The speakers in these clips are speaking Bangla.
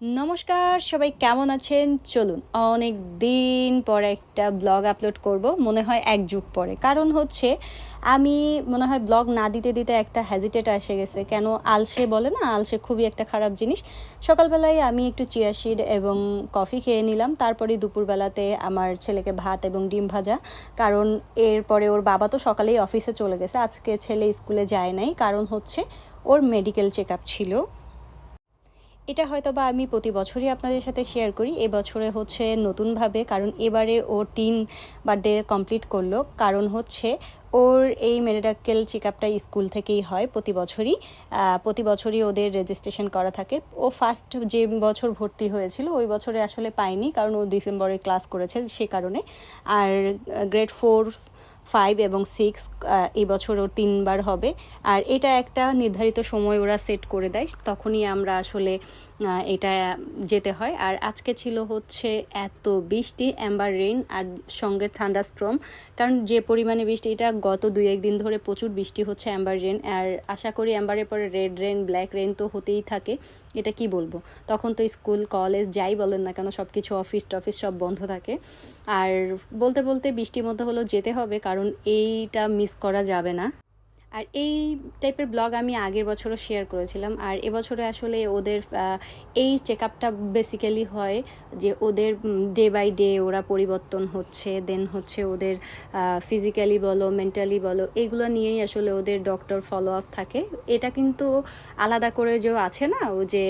নমস্কার, সবাই কেমন আছেন? চলুন অনেক দিন পরে একটা ব্লগ আপলোড করব, মনে হয় এক যুগ পরে। কারণ হচ্ছে আমি মনে হয় ব্লগ না দিতে দিতে একটা হ্যাজিটেট এসে গেছে। কেন আলসে বলে না, আলসে খুবই একটা খারাপ জিনিস। সকালবেলায় আমি একটু চিয়া সিড এবং কফি খেয়ে নিলাম, তারপরে দুপুরবেলাতে আমার ছেলেকে ভাত এবং ডিম ভাজা। কারণ এরপরে ওর বাবা তো সকালেই অফিসে চলে গেছে, আজকে ছেলে স্কুলে যায় নাই, কারণ হচ্ছে ওর মেডিকেল চেক আপ ছিল। এটা হয়তো বা আমি প্রতি বছরই আপনাদের সাথে শেয়ার করি, এবছরে হচ্ছে নতুনভাবে, কারণ এবারে ও 3 বার্থডে কমপ্লিট করলো। কারণ হচ্ছে ওর এই মেডিকেল চেক আপটা স্কুল থেকেই হয় প্রতি বছরই ওদের রেজিস্ট্রেশন করা থাকে। ও ফার্স্ট যে বছর ভর্তি হয়েছিল ওই বছরে আসলে পায়নি, কারণ ও ডিসেম্বরে ক্লাস করেছে সে কারণে। আর গ্রেড 4, 5 এবং 6 এই বছর ওর 3বার হবে। আর এটা একটা নির্ধারিত সময় ওরা সেট করে দেয়, তখনই আমরা আসলে এটা যেতে হয়। আর আজকে ছিল হচ্ছে এত বৃষ্টি, অ্যাম্বার রেইন, আর সঙ্গে থান্ডারস্টর্ম। কারণ যে পরিমাণে বৃষ্টি, এটা গত 2-1 দিন ধরে প্রচুর বৃষ্টি হচ্ছে অ্যাম্বার রেন। আর আশা করি অ্যাম্বারের পরে রেড রেন, ব্ল্যাক রেন তো হতেই থাকে। এটা কি বলবো, তখন তো স্কুল কলেজ যাই বলেন না কেন সব কিছু, অফিস টফিস সব বন্ধ থাকে। আর বলতে বলতে বৃষ্টির মধ্যে হলেও যেতে হবে, কারণ এইটা মিস করা যাবে না। আর এই টাইপের ব্লগ আমি আগের বছরও শেয়ার করেছিলাম। আর এবছরে আসলে ওদের এই চেক আপটা বেসিক্যালি হয় যে ওদের ডে বাই ডে ওরা পরিবর্তন হচ্ছে, দেন হচ্ছে ওদের ফিজিক্যালি বলো, মেন্টালি বলো, এগুলো নিয়েই আসলে ওদের ডক্টর ফলো আপ থাকে। এটা কিন্তু আলাদা করে যে আছে না, ও যে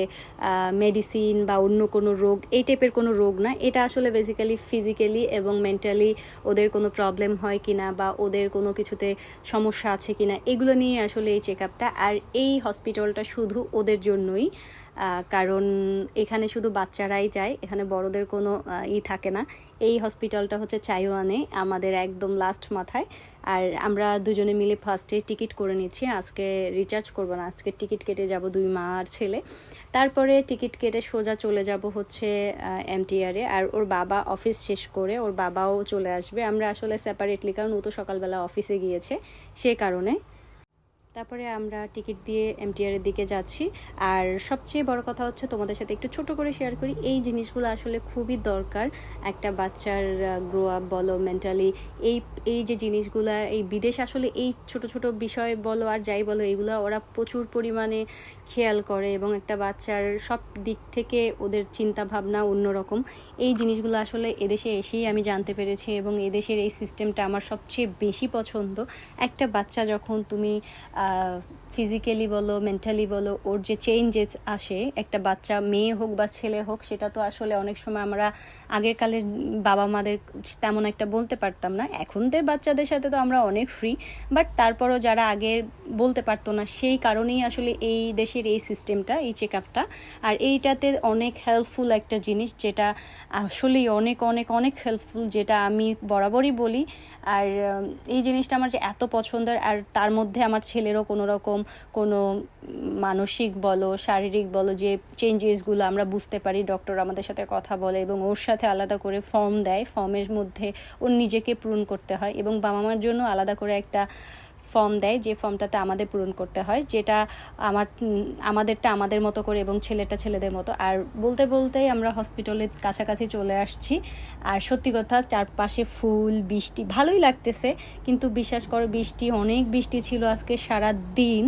মেডিসিন বা অন্য কোনো রোগ, এই টাইপের কোনো রোগ না। এটা আসলে বেসিক্যালি ফিজিক্যালি এবং মেন্টালি ওদের কোনো প্রবলেম হয় কিনা বা ওদের কোনো কিছুতে সমস্যা আছে কিনা, এগুলো নিয়ে আসলে এই চেক আপটা। আর এই হসপিটালটা শুধু ওদের জন্যই, কারণ এখানে শুধু বাচ্চারাই যায়, এখানে বড়দের কোনো থাকে না। এই হসপিটালটা হচ্ছে চাইওয়ানে, আমাদের একদম লাস্ট মাথায়। আর আমরা দুজনে মিলে ফার্স্টে টিকিট করে নিচ্ছি, আজকে রিচার্জ করবো না, আজকে টিকিট কেটে যাব 2 মা আর ছেলে। তারপরে টিকিট কেটে সোজা চলে যাব হচ্ছে এমটিআরে। আর ওর বাবা অফিস শেষ করে ওর বাবাও চলে আসবে, আমরা আসলে সেপারেটলি, কারণ ও তো সকালবেলা অফিসে গিয়েছে সে কারণে। তারপরে আমরা টিকিট দিয়ে এমটিআরের দিকে যাচ্ছি। আর সবচেয়ে বড় কথা হচ্ছে তোমাদের সাথে একটু ছোট করে শেয়ার করি, এই জিনিসগুলো আসলে খুবই দরকার একটা বাচ্চার গ্রো আপ বলো, মেন্টালি। এই এই যে জিনিসগুলো, এই বিদেশ আসলে এই ছোট ছোট বিষয় বলো আর যাই বলো, এগুলো ওরা প্রচুর পরিমাণে খেয়াল করে এবং একটা বাচ্চার সব দিক থেকে ওদের চিন্তা ভাবনা অন্যরকম। এই জিনিসগুলো আসলে এদেশে এসেই আমি জানতে পেরেছি, এবং এদেশের এই সিস্টেমটা আমার সবচেয়ে বেশি পছন্দ। একটা বাচ্চা যখন তুমি ফিজিক্যালি বলো, মেন্টালি বলো, ওর যে চেঞ্জেস আসে, একটা বাচ্চা মেয়ে হোক বা ছেলে হোক, সেটা তো আসলে অনেক সময় আমরা আগের কালের বাবা মাদের তেমন একটা বলতে পারতাম না। এখনদের বাচ্চাদের সাথে তো আমরা অনেক ফ্রি, বাট তারপরও যারা আগের বলতে পারতো না, সেই কারণেই আসলে এই দেশের এই সিস্টেমটা, এই চেক আপটা। আর এইটাতে অনেক হেল্পফুল একটা জিনিস, যেটা আসলেই অনেক অনেক অনেক হেল্পফুল, যেটা আমি বরাবরই বলি। আর এই জিনিসটা আমার যে এত পছন্দের, আর তার মধ্যে আমার ছেলেরও কোনো রকম কোনো মানসিক বলো, শারীরিক বলো, যে চেঞ্জেসগুলো আমরা বুঝতে পারি, ডক্টর আমাদের সাথে কথা বলে এবং ওর সাথে আলাদা করে ফর্ম দেয়, ফর্মের মধ্যে ওর নিজেকে পূরণ করতে হয়, এবং বাবা মার জন্য আলাদা করে একটা ফর্ম দেয়, যে ফর্মটাতে আমাদের পূরণ করতে হয়, যেটা আমাদেরটা আমাদের মতো করে এবং ছেলেটা ছেলেদের মতো। আর বলতে বলতেই আমরা হসপিটালের কাছাকাছি চলে আসছি। আর সত্যি কথা, চারপাশে ফুল, বৃষ্টি, ভালোই লাগতেছে, কিন্তু বিশ্বাস করো অনেক বৃষ্টি ছিল আজকে সারা দিন,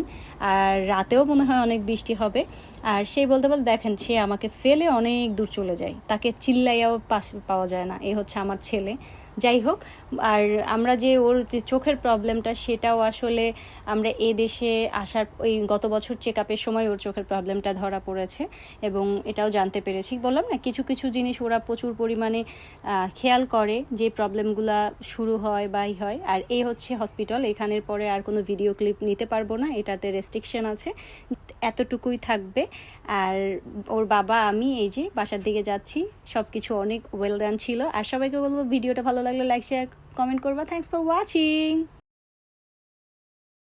আর রাতেও মনে হয় অনেক বৃষ্টি হবে। আর সেই বলতে বলতে দেখেন, সে আমাকে ফেলে অনেক দূর চলে যায়, তাকে চিল্লাইয়াও পাশে পাওয়া যায় না, এ হচ্ছে আমার ছেলে। যাই হোক, আর আমরা যে ওর যে চোখের প্রবলেমটা, সেটাও আসলে আমরা এ দেশে আসার ওই গত বছর চেক আপের সময় ওর চোখের প্রবলেমটা ধরা পড়েছে, এবং এটাও জানতে পেরেছি। বললাম না, কিছু কিছু জিনিস ওরা প্রচুর পরিমাণে খেয়াল করে, যে প্রবলেমগুলো শুরু হয় বাই হয়। আর এই হচ্ছে হসপিটাল, এখানের পরে আর কোনো ভিডিও ক্লিপ নিতে পারবো না, এটাতে রেস্ট্রিকশন আছে, এতটুকুই থাকবে। আর ওর বাবা আমি এই যে বাসার দিকে যাচ্ছি, সব কিছু অনেক ওয়েল ডান ছিল। আর সবাইকে বলবো, ভিডিওটা ভালো লাগলে লাইক, শেয়ার, কমেন্ট করবা। Thanks for watching.